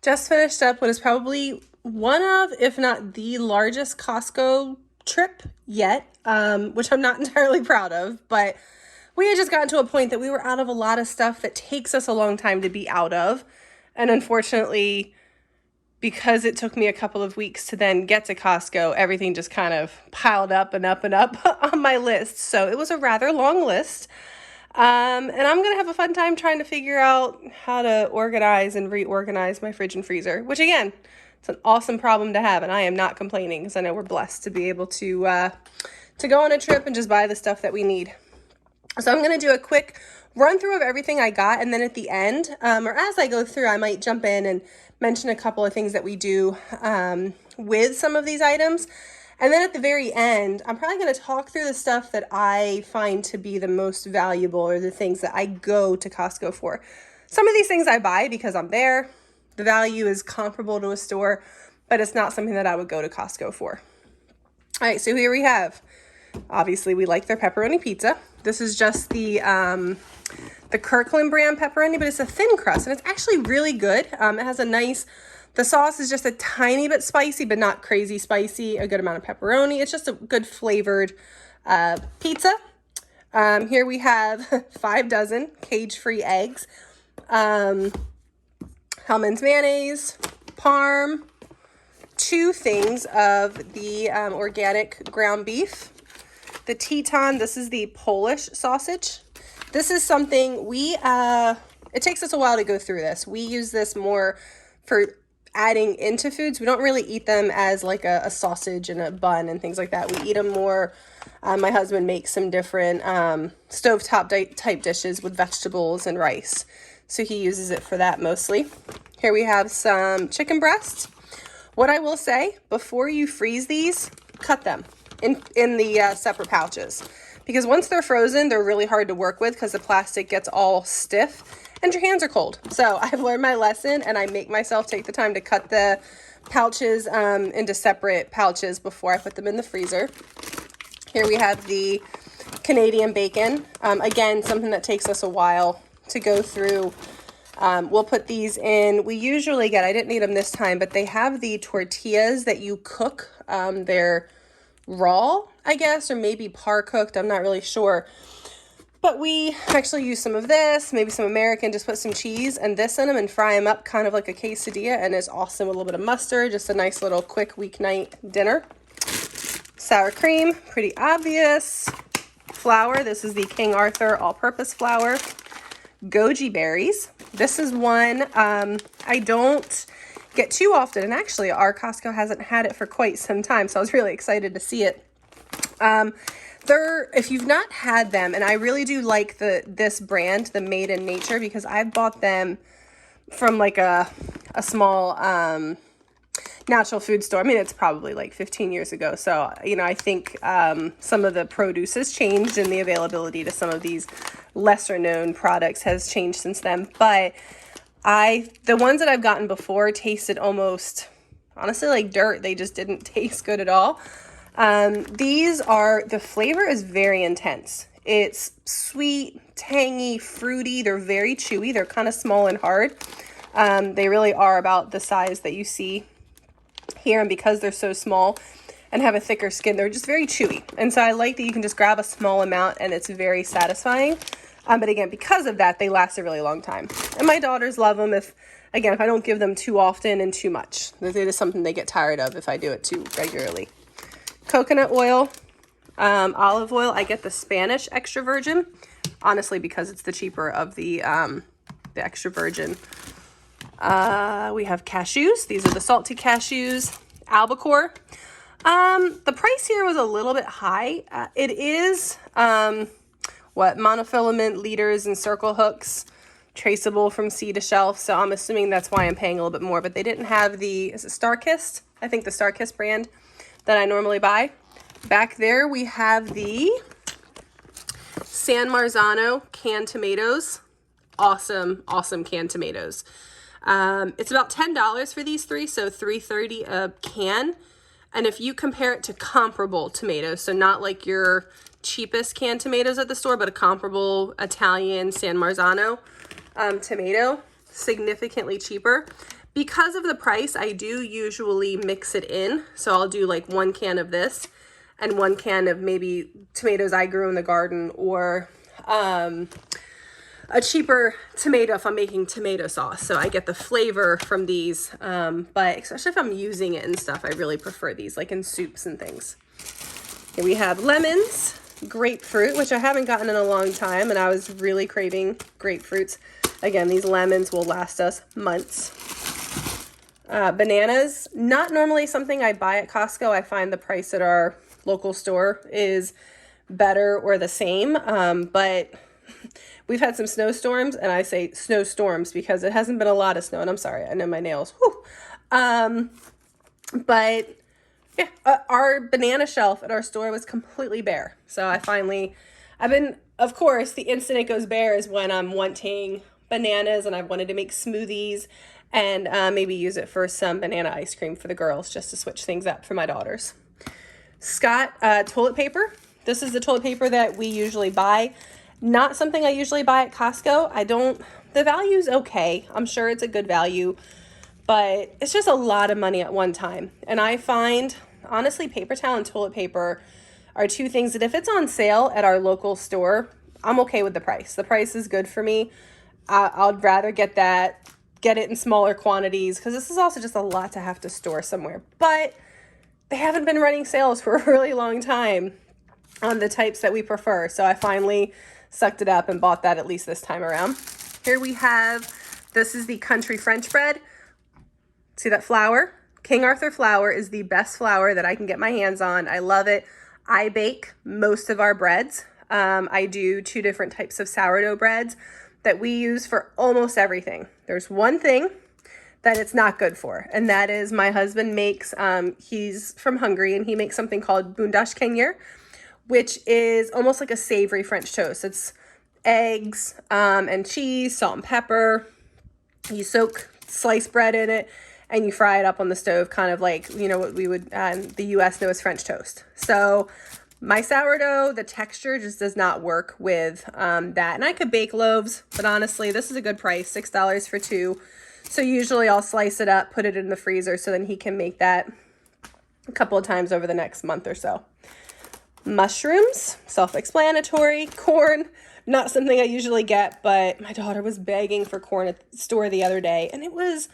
Just finished up what is probably one of, if not the largest Costco trip yet, which I'm not entirely proud of, but we had just gotten to a point that we were out of a lot of stuff that takes us a long time to be out of. And unfortunately, because it took me a couple of weeks to then get to Costco, everything just kind of piled up and up and up on my list. So it was a rather long list. And I'm going to have a fun time trying to figure out how to organize and reorganize my fridge and freezer, which again, it's an awesome problem to have. And I am not complaining because I know we're blessed to be able to go on a trip and just buy the stuff that we need. So I'm going to do a quick run through of everything I got. And then at the end, or as I go through, I might jump in and mention a couple of things that we do with some of these items. And then at the very end, I'm probably going to talk through the stuff that I find to be the most valuable or the things that I go to Costco for. Some of these things I buy because I'm there. The value is comparable to a store, but it's not something that I would go to Costco for. All right, so here we have, obviously we like their pepperoni pizza. This is just the Kirkland brand pepperoni, but it's a thin crust and it's actually really good. It has a nice, the sauce is just a tiny bit spicy, but not crazy spicy, a good amount of pepperoni. It's just a good flavored pizza. Here we have 5 dozen cage-free eggs, Hellmann's mayonnaise, parm, 2 things of the organic ground beef, the Teton, this is the Polish sausage. This is something it takes us a while to go through this. We use this more for adding into foods. We don't really eat them as like a sausage and a bun and things like that. We eat them more. My husband makes some different stovetop type dishes with vegetables and rice. So he uses it for that mostly. Here we have some chicken breast. What I will say, before you freeze these, cut them in the separate pouches. Because once they're frozen, they're really hard to work with because the plastic gets all stiff and your hands are cold. So I've learned my lesson and I make myself take the time to cut the pouches into separate pouches before I put them in the freezer. Here we have the Canadian bacon. Again, something that takes us a while to go through. We'll put these in. We usually get, I didn't need them this time, but they have the tortillas that you cook. They're raw, I guess, or maybe par cooked. I'm not really sure. But we actually use some of this, maybe some American, just put some cheese and this in them and fry them up kind of like a quesadilla. And it's awesome with a little bit of mustard, just a nice little quick weeknight dinner. Sour cream, pretty obvious. Flour, this is the King Arthur all-purpose flour. Goji berries. This is one I don't get too often. And actually, our Costco hasn't had it for quite some time. So I was really excited to see it. If you've not had them, and I really do like this brand, the Made in Nature, because I've bought them from like a small natural food store. I mean, it's probably like 15 years ago. So, I think some of the produce has changed and the availability to some of these lesser known products has changed since then. But the ones that I've gotten before tasted almost, honestly, like dirt. They just didn't taste good at all. The flavor is very intense. It's sweet, tangy, fruity. They're very chewy. They're kind of small and hard. They really are about the size that you see here. And because they're so small and have a thicker skin, they're just very chewy. And so I like that you can just grab a small amount and it's very satisfying. But again, because of that, they last a really long time. And my daughters love them if I don't give them too often and too much. It is something they get tired of if I do it too regularly. Coconut oil, olive oil. I get the Spanish extra virgin, honestly, because it's the cheaper of the extra virgin. We have cashews. These are the salty cashews. Albacore. The price here was a little bit high. It is monofilament leaders and circle hooks, traceable from sea to shelf. So I'm assuming that's why I'm paying a little bit more. But they didn't have is it Starkist? I think the Starkist brand that I normally buy. Back there we have the San Marzano canned tomatoes. Awesome canned tomatoes. It's about $10 for these 3, so $3.30 a can. And if you compare it to comparable tomatoes, so not like your cheapest canned tomatoes at the store, but a comparable Italian San Marzano tomato, significantly cheaper. Because of the price, I do usually mix it in. So I'll do like 1 can of this and 1 can of maybe tomatoes I grew in the garden, or a cheaper tomato if I'm making tomato sauce. So I get the flavor from these, but especially if I'm using it and stuff, I really prefer these, like in soups and things. Here we have lemons, grapefruit, which I haven't gotten in a long time, and I was really craving grapefruits. Again, these lemons will last us months. Bananas, not normally something I buy at Costco. I find the price at our local store is better or the same, but we've had some snowstorms, and I say snowstorms because it hasn't been a lot of snow, and I'm sorry, I know my nails. Whew. But yeah, our banana shelf at our store was completely bare. So of course, the instant it goes bare is when I'm wanting bananas and I've wanted to make smoothies and maybe use it for some banana ice cream for the girls, just to switch things up for my daughters. Scott toilet paper. This is the toilet paper that we usually buy. Not something I usually buy at Costco. The value's okay. I'm sure it's a good value, but it's just a lot of money at one time. And I find, honestly, paper towel and toilet paper are two things that if it's on sale at our local store, I'm okay with the price. The price is good for me. I'd rather get it in smaller quantities, because this is also just a lot to have to store somewhere. But they haven't been running sales for a really long time on the types that we prefer. So I finally sucked it up and bought that at least this time around. Here we have, this is the country French bread. See that flour? King Arthur flour is the best flour that I can get my hands on. I love it. I bake most of our breads. I do 2 different types of sourdough breads that we use for almost everything. There's one thing that it's not good for, and that is my husband makes, he's from Hungary, and he makes something called bundas kenyér, which is almost like a savory French toast. It's eggs and cheese, salt and pepper. You soak sliced bread in it, and you fry it up on the stove, kind of like, what we would, the U.S. know as French toast. So my sourdough, the texture just does not work with that. And I could bake loaves, but honestly, this is a good price, $6 for 2. So usually I'll slice it up, put it in the freezer, so then he can make that a couple of times over the next month or so. Mushrooms, self-explanatory. Corn, not something I usually get, but my daughter was begging for corn at the store the other day, and it was,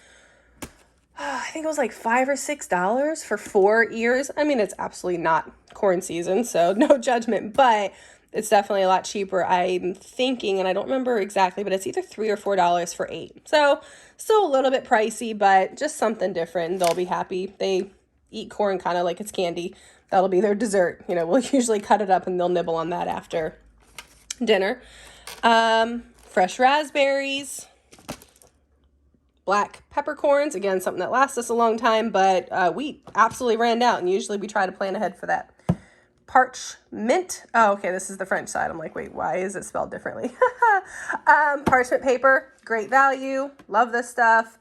I think it was like $5 or $6 for 4 ears. I mean, it's absolutely not corn season, so no judgment, but it's definitely a lot cheaper. I'm thinking, and I don't remember exactly, but it's either $3 or $4 for 8. So still a little bit pricey, but just something different. They'll be happy. They eat corn kind of like it's candy. That'll be their dessert. We'll usually cut it up and they'll nibble on that after dinner. Fresh raspberries, black peppercorns, again, something that lasts us a long time, but we absolutely ran out, and usually we try to plan ahead for that. Parchment. Oh, okay, this is the French side. I'm like, wait, why is it spelled differently? Parchment paper, great value. Love this stuff.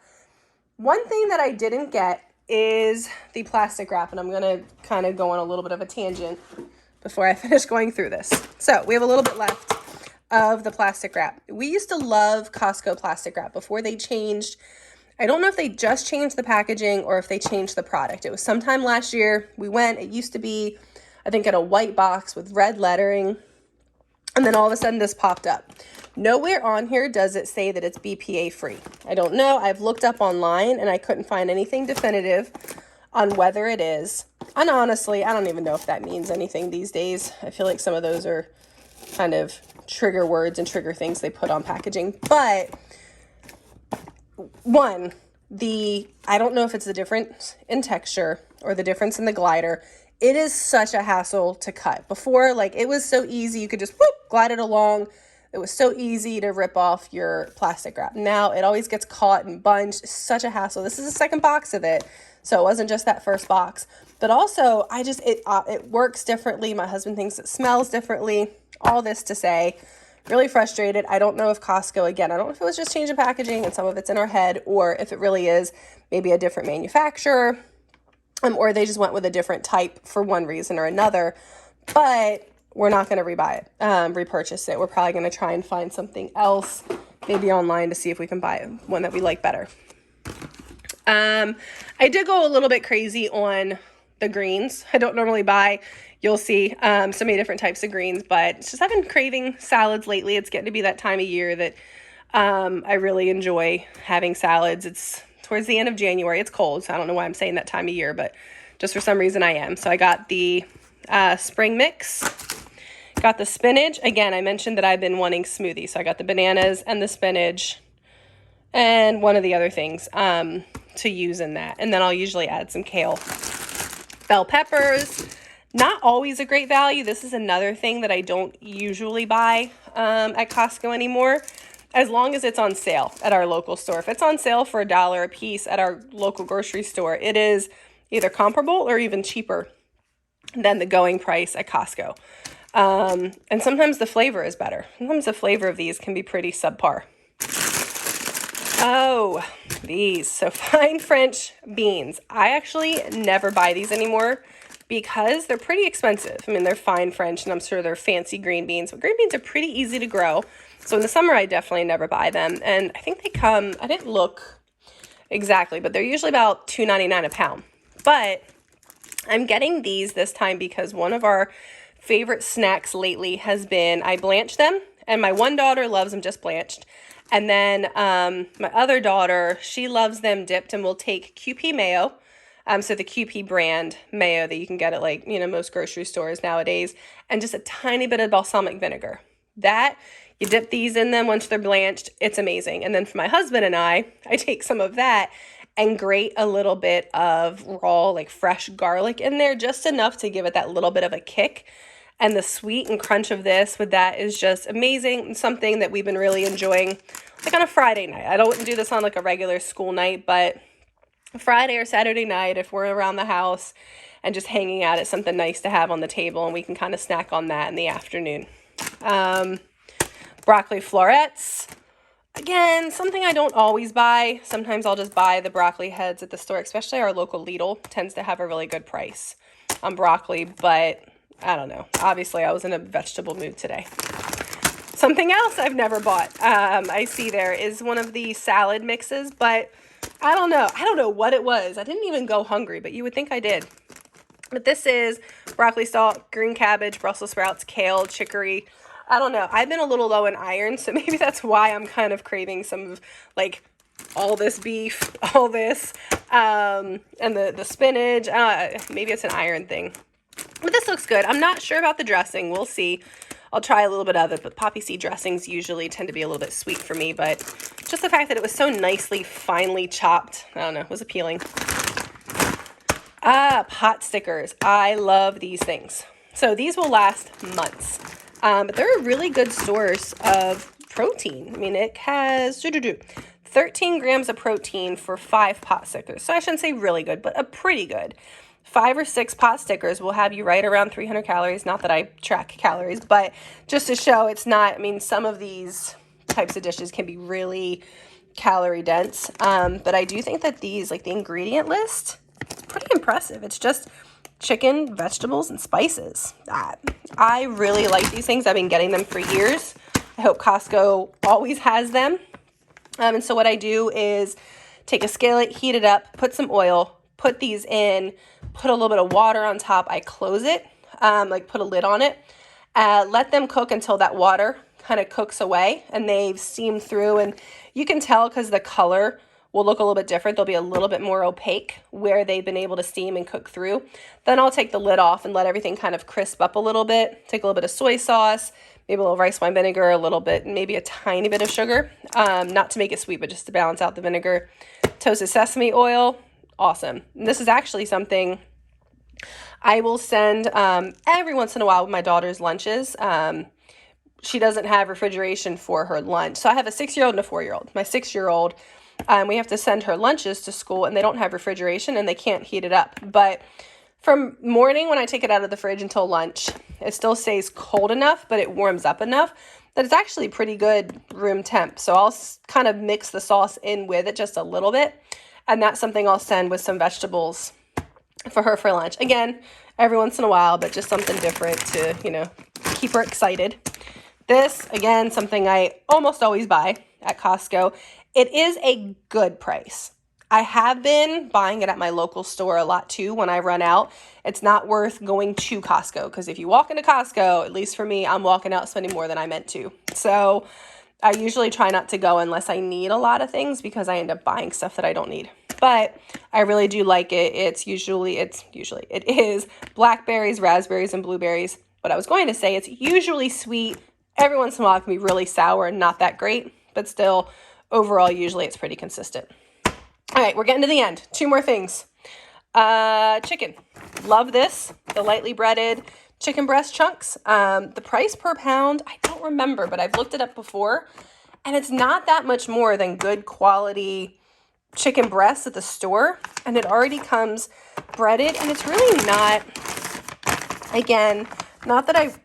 One thing that I didn't get is the plastic wrap, and I'm going to kind of go on a little bit of a tangent before I finish going through this. So we have a little bit left of the plastic wrap. We used to love Costco plastic wrap before they changed. I don't know if they just changed the packaging or if they changed the product. It was sometime last year. We went, it used to be, I think, in a white box with red lettering, and then all of a sudden this popped up. Nowhere on here does it say that it's BPA free. I don't know. I've looked up online and I couldn't find anything definitive on whether it is. And honestly, I don't even know if that means anything these days. I feel like some of those are kind of trigger words and trigger things they put on packaging. But one, I don't know if it's the difference in texture or the difference in the glider. It is such a hassle to cut. Before, like, it was so easy. You could just glide it along. It was so easy to rip off your plastic wrap. Now it always gets caught and bunched. It's such a hassle. This is the second box of it, so it wasn't just that first box. But also, it works differently. My husband thinks it smells differently. All this to say, really frustrated. I don't know if Costco, again, I don't know if it was just change of packaging and some of it's in our head, or if it really is maybe a different manufacturer, or they just went with a different type for one reason or another. But we're not going to rebuy it, repurchase it. We're probably going to try and find something else, maybe online, to see if we can buy one that we like better. I did go a little bit crazy on the greens. I don't normally buy, you'll see, so many different types of greens, but it's just I've been craving salads lately. It's getting to be that time of year that I really enjoy having salads. It's towards the end of January. It's cold, so I don't know why I'm saying that time of year, but just for some reason I am. So I got the spring mix, got the spinach. Again, I mentioned that I've been wanting smoothies, so I got the bananas and the spinach and one of the other things to use in that. And then I'll usually add some kale. Bell peppers, not always a great value. This is another thing that I don't usually buy at Costco anymore, as long as it's on sale at our local store. If it's on sale for $1 a piece at our local grocery store, it is either comparable or even cheaper than the going price at Costco. And sometimes the flavor is better. Sometimes the flavor of these can be pretty subpar. Oh, these. So fine French beans. I actually never buy these anymore because they're pretty expensive. I mean, they're fine French, and I'm sure they're fancy green beans, but green beans are pretty easy to grow. So in the summer, I definitely never buy them. And I think they come, I didn't look exactly, but they're usually about $2.99 a pound. But I'm getting these this time because one of our favorite snacks lately has been, I blanch them, and my one daughter loves them just blanched. And then my other daughter, she loves them dipped, and will take QP mayo. So the QP brand mayo that you can get at, like, you know, most grocery stores nowadays, and just a tiny bit of balsamic vinegar. That, you dip these in them once they're blanched. It's amazing. And then for my husband and I take some of that and grate a little bit of raw, like fresh garlic in there, just enough to give it that little bit of a kick. And the sweet and crunch of this with that is just amazing. Something that we've been really enjoying, like on a Friday night. I don't do this on like a regular school night, but Friday or Saturday night, if we're around the house and just hanging out, it's something nice to have on the table, and we can kind of snack on that in the afternoon. Broccoli florets. Again, something I don't always buy. Sometimes I'll just buy the broccoli heads at the store, especially our local Lidl tends to have a really good price on broccoli, but I don't know. Obviously, I was in a vegetable mood today. Something else I've never bought, I see there, is one of the salad mixes, but I don't know. I don't know what it was. I didn't even go hungry, but you would think I did. But this is broccoli stalk, green cabbage, Brussels sprouts, kale, chicory. I don't know. I've been a little low in iron, so maybe that's why I'm kind of craving some of, like, all this beef, all this, and the spinach. Maybe it's an iron thing. But this looks good. I'm not sure about the dressing. We'll see. I'll try a little bit of it, but poppy seed dressings usually tend to be a little bit sweet for me, but just the fact that it was so nicely, finely chopped, I don't know, was appealing. Pot stickers. I love these things. So these will last months, but they're a really good source of protein. I mean, it has 13 grams of protein for 5 pot stickers. So I shouldn't say really good, but a pretty good. 5 or 6 pot stickers will have you right around 300 calories. Not that I track calories, but just to show it's not, I mean, some of these types of dishes can be really calorie dense. But I do think that these, like the ingredient list, it's pretty impressive. It's just chicken, vegetables, and spices. I really like these things. I've been getting them for years. I hope Costco always has them. And so what I do is take a skillet, heat it up, put some oil, put these in, put a little bit of water on top. I close it, like put a lid on it, let them cook until that water kind of cooks away and they've steamed through. And you can tell because the color will look a little bit different. They'll be a little bit more opaque where they've been able to steam and cook through. Then I'll take the lid off and let everything kind of crisp up a little bit. Take a little bit of soy sauce, maybe a little rice wine vinegar, a little bit, maybe a tiny bit of sugar, not to make it sweet, but just to balance out the vinegar. Toasted sesame oil. Awesome. And this is actually something I will send every once in a while with my daughter's lunches. She doesn't have refrigeration for her lunch. So I have a 6-year-old and a 4-year-old. My 6-year-old, we have to send her lunches to school and they don't have refrigeration and they can't heat it up. But from morning when I take it out of the fridge until lunch, it still stays cold enough, but it warms up enough that it's actually pretty good room temp. So I'll kind of mix the sauce in with it just a little bit. And that's something I'll send with some vegetables for her for lunch. Again, every once in a while, but just something different to, you know, keep her excited. This, again, something I almost always buy at Costco. It is a good price. I have been buying it at my local store a lot too when I run out. It's not worth going to Costco because if you walk into Costco, at least for me, I'm walking out spending more than I meant to. So I usually try not to go unless I need a lot of things because I end up buying stuff that I don't need. But I really do like it. It is blackberries, raspberries, and blueberries. What I was going to say, it's usually sweet. Every once in a while it can be really sour and not that great, but still overall usually it's pretty consistent. All right, we're getting to the end. 2 more things. Chicken. Love this. The lightly breaded chicken breast chunks. The price per pound, I don't remember, but I've looked it up before. And it's not that much more than good quality chicken breasts at the store. And it already comes breaded. And it's really not, again, not that I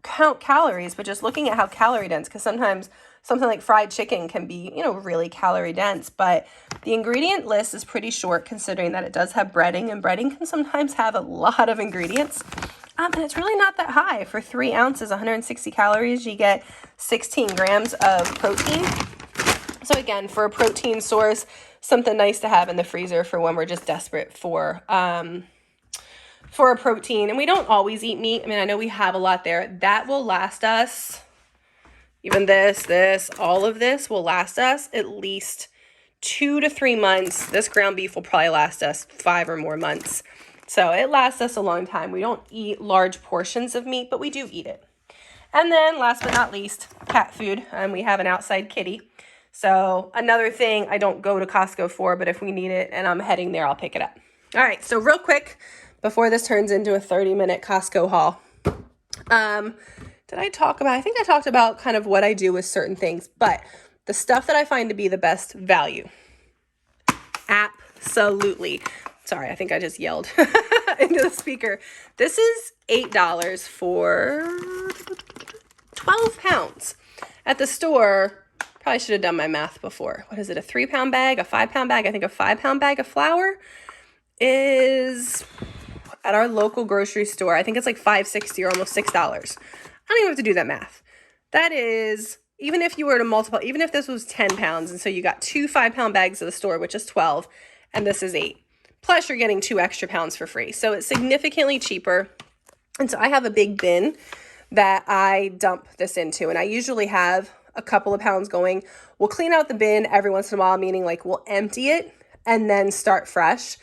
count calories, but just looking at how calorie dense, because sometimes something like fried chicken can be, really calorie dense, but the ingredient list is pretty short considering that it does have breading, and breading can sometimes have a lot of ingredients. And it's really not that high. For 3 ounces, 160 calories, you get 16 grams of protein. So again, for a protein source, something nice to have in the freezer for when we're just desperate for a protein. And we don't always eat meat. I mean, I know we have a lot there. That will last us, even all of this will last us at least 2 to 3 months. This ground beef will probably last us 5 or more months. So it lasts us a long time. We don't eat large portions of meat, but we do eat it. And then last but not least, cat food. We have an outside kitty. So another thing I don't go to Costco for, but if we need it and I'm heading there, I'll pick it up. All right, so real quick, before this turns into a 30-minute Costco haul. I think I talked about kind of what I do with certain things, but the stuff that I find to be the best value. Absolutely. Sorry, I think I just yelled into the speaker. This is $8 for 12 pounds. At the store, probably should have done my math before. What is it, a 3-pound bag, a 5-pound bag? I think a 5-pound bag of flour is, at our local grocery store, I think it's like $5.60 or almost $6. I don't even have to do that math. That is, even if you were to multiply, even if this was 10 pounds, and so you got 2 5-pound bags at the store, which is 12, and this is 8. Plus you're getting 2 extra pounds for free. So it's significantly cheaper. And so I have a big bin that I dump this into, and I usually have a couple of pounds going. We'll clean out the bin every once in a while, meaning like we'll empty it and then start fresh.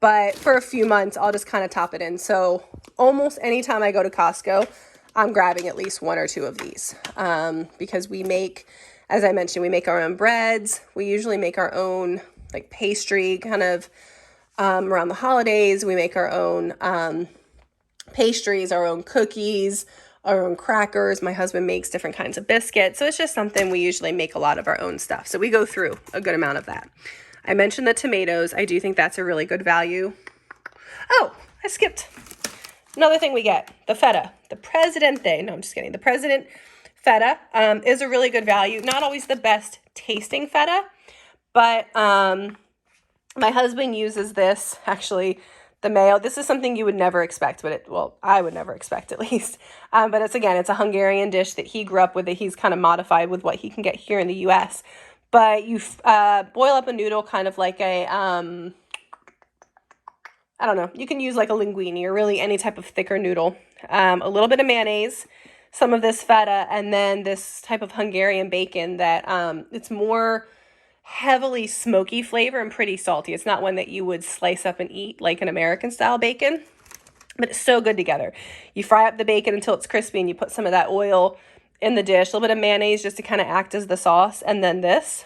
But for a few months, I'll just kind of top it in. So almost anytime I go to Costco, I'm grabbing at least 1 or 2 of these because we make, as I mentioned, we make our own breads. We usually make our own like pastry kind of around the holidays. We make our own pastries, our own cookies, our own crackers. My husband makes different kinds of biscuits. So it's just something we usually make a lot of our own stuff. So we go through a good amount of that. I mentioned the tomatoes. I do think that's a really good value. Oh, I skipped. Another thing we get, the feta, the Presidente. No, I'm just kidding. The President feta is a really good value. Not always the best tasting feta, but my husband uses this, actually, the mayo. This is something you would never expect, but I would never expect at least. But it's a Hungarian dish that he grew up with, that he's kind of modified with what he can get here in the U.S. But you boil up a noodle kind of like a, I don't know, you can use like a linguine or really any type of thicker noodle. A little bit of mayonnaise, some of this feta, and then this type of Hungarian bacon that it's more heavily smoky flavor and pretty salty. It's not one that you would slice up and eat like an American style bacon, but it's so good together. You fry up the bacon until it's crispy and you put some of that oil in the dish, a little bit of mayonnaise just to kind of act as the sauce, and then this.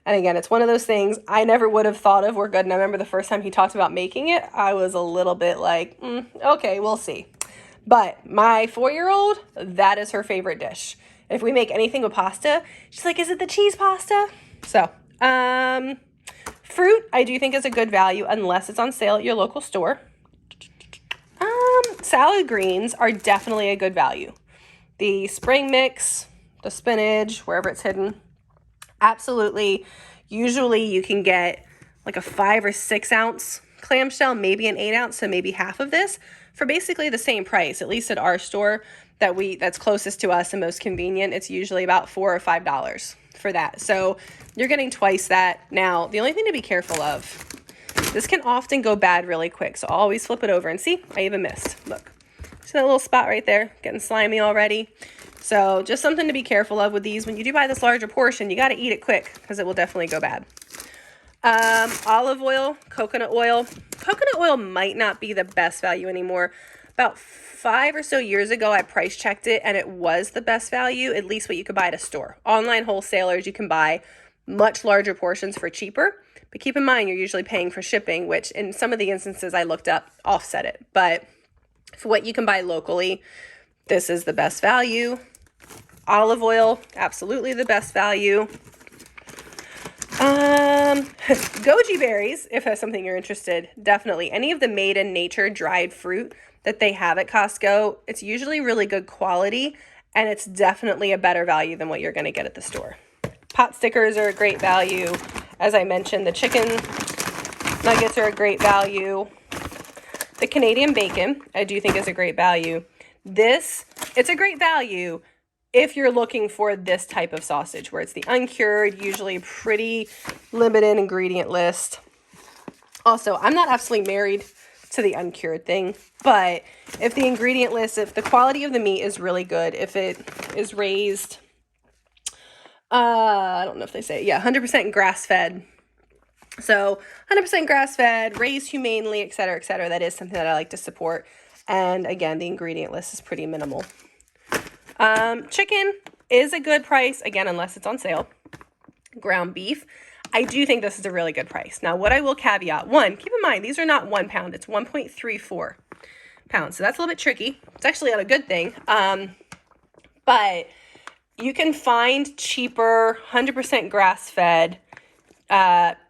And again, it's one of those things I never would have thought of were good. And I remember the first time he talked about making it, I was a little bit like, okay, we'll see. But my 4-year-old, that is her favorite dish. If we make anything with pasta, she's like, is it the cheese pasta? So, fruit, I do think is a good value unless it's on sale at your local store. Salad greens are definitely a good value. The spring mix, the spinach, wherever it's hidden, absolutely. Usually you can get like a 5 or 6 ounce clamshell, maybe an 8 ounce, so maybe half of this for basically the same price, at least at our store that's closest to us and most convenient. It's usually about $4 or $5. for that. So you're getting twice that. Now, the only thing to be careful of, this can often go bad really quick. So I'll always flip it over and see, I even missed. Look, see that little spot right there, getting slimy already. So just something to be careful of with these. When you do buy this larger portion, you got to eat it quick because it will definitely go bad. Olive oil, coconut oil. Coconut oil might not be the best value anymore. About 5 or so years ago, I price checked it and it was the best value, at least what you could buy at a store. Online wholesalers, you can buy much larger portions for cheaper, but keep in mind, you're usually paying for shipping, which in some of the instances I looked up offset it. But for what you can buy locally, this is the best value. Olive oil, absolutely the best value. Goji berries, if that's something you're interested, definitely. Any of the made in nature dried fruit that they have at Costco, it's usually really good quality, and it's definitely a better value than what you're going to get at the store. Pot stickers are a great value. As I mentioned, the chicken nuggets are a great value. The Canadian bacon, I do think is a great value. It's a great value if you're looking for this type of sausage, where it's the uncured, usually pretty limited ingredient list. Also, I'm not absolutely married to the uncured thing, but if the ingredient list, if the quality of the meat is really good, if it is raised, I don't know if they say it, yeah, 100% grass-fed. So 100% grass-fed, raised humanely, et cetera, that is something that I like to support. And again, the ingredient list is pretty minimal. Chicken is a good price, again, unless it's on sale. Ground beef, I do think this is a really good price. Now, what I will caveat, one, keep in mind, these are not 1 pound, it's 1.34 pounds. So that's a little bit tricky. It's actually not a good thing. But you can find cheaper, 100% grass-fed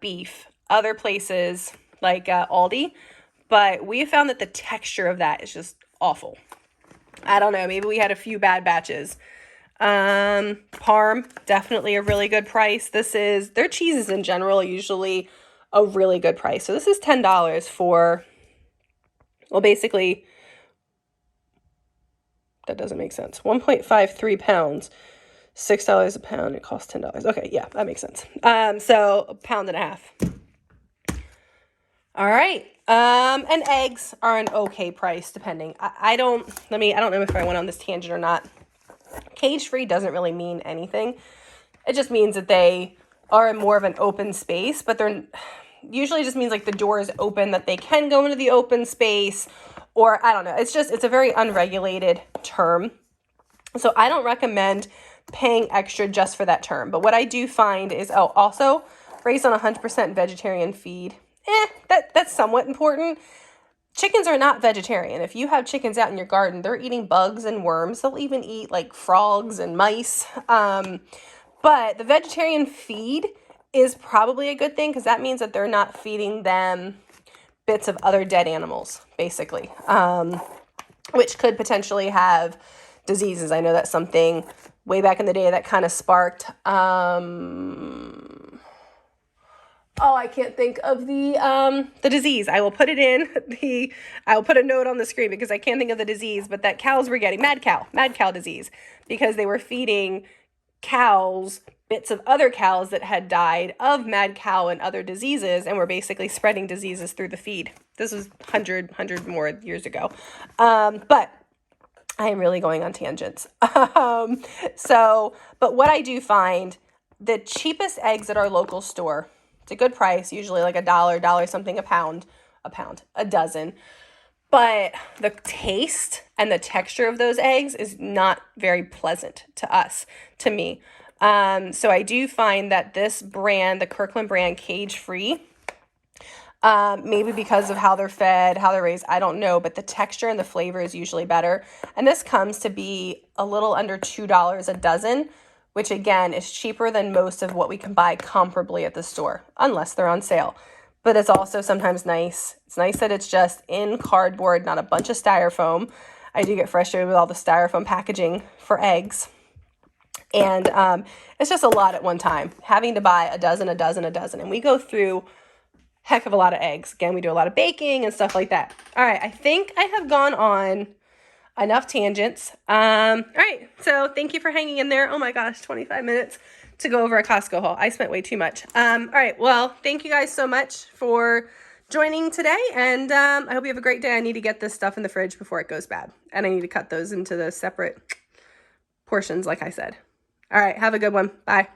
beef other places like Aldi, but we found that the texture of that is just awful. I don't know, maybe we had a few bad batches. Parm, definitely a really good price. Their cheeses in general are usually a really good price. So this is $10 for, well, basically, that doesn't make sense. 1.53 pounds, $6 a pound. It costs $10. Okay, yeah, that makes sense. So $1.5 pounds. All right. And eggs are an okay price, depending. I don't know if I went on this tangent or not. Cage-free doesn't really mean anything. It just means that they are in more of an open space, but they're usually just means like the door is open, that they can go into the open space, or I don't know. It's a very unregulated term. So I don't recommend paying extra just for that term. But what I do find is, also raised on 100% vegetarian feed. That's somewhat important. Chickens are not vegetarian. If you have chickens out in your garden, they're eating bugs and worms. They'll even eat like frogs and mice. But the vegetarian feed is probably a good thing, because that means that they're not feeding them bits of other dead animals, basically, which could potentially have diseases. I know that's something way back in the day that kind of sparked, I can't think of the disease. I will put it in I will put a note on the screen because I can't think of the disease, but that cows were getting mad cow disease, because they were feeding cows bits of other cows that had died of mad cow and other diseases, and were basically spreading diseases through the feed. This was 100 more years ago. But I am really going on tangents. But what I do find, the cheapest eggs at our local store, it's a good price, usually like $1 something a dozen. But the taste and the texture of those eggs is not very pleasant to me. So I do find that this brand, the Kirkland brand, cage-free, maybe because of how they're fed, how they're raised, I don't know, but the texture and the flavor is usually better. And this comes to be a little under $2 a dozen, which again is cheaper than most of what we can buy comparably at the store, unless they're on sale. But it's also sometimes nice. It's nice that it's just in cardboard, not a bunch of styrofoam. I do get frustrated with all the styrofoam packaging for eggs. And it's just a lot at one time, having to buy a dozen. And we go through heck of a lot of eggs. Again, we do a lot of baking and stuff like that. All right, I think I have gone on enough tangents. All right, so thank you for hanging in there. Oh my gosh, 25 minutes to go over a Costco haul. I spent way too much. All right, well, thank you guys so much for joining today, and I hope you have a great day. I need to get this stuff in the fridge before it goes bad, and I need to cut those into the separate portions like I said. All right, have a good one. Bye.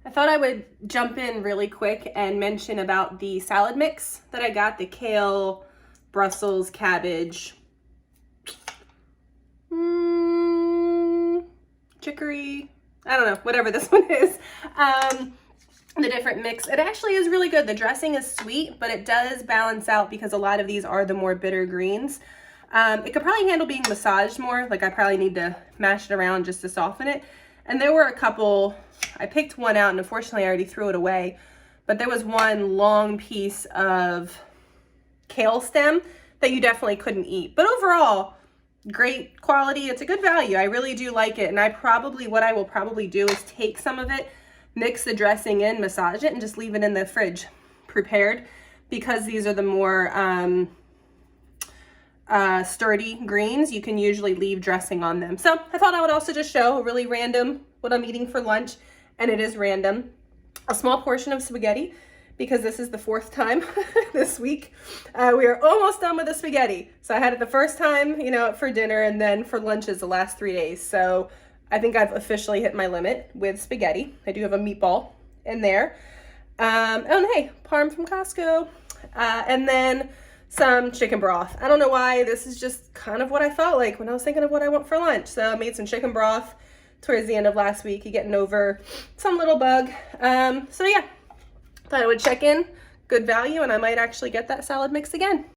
I thought I would jump in really quick and mention about the salad mix that I got, the kale, Brussels, cabbage, chicory, I don't know, whatever this one is. The different mix. It actually is really good. The dressing is sweet, but it does balance out because a lot of these are the more bitter greens. It could probably handle being massaged more. Like I probably need to mash it around just to soften it. And there were a couple, I picked one out and unfortunately I already threw it away, but there was one long piece of kale stem that you definitely couldn't eat. But overall, great quality. It's a good value. I really do like it. And what I will probably do is take some of it, mix the dressing in, massage it, and just leave it in the fridge prepared, because these are the more sturdy greens. You can usually leave dressing on them. So I thought I would also just show really random what I'm eating for lunch, and it is random. A small portion of spaghetti, because this is the 4th time this week. We are almost done with the spaghetti. So I had it the first time, you know, for dinner, and then for lunches the last 3 days. So I think I've officially hit my limit with spaghetti. I do have a meatball in there. And hey, parm from Costco. And then some chicken broth. I don't know why, this is just kind of what I felt like when I was thinking of what I want for lunch. So I made some chicken broth towards the end of last week, getting over some little bug. So yeah, thought I would check in, good value, and I might actually get that salad mix again.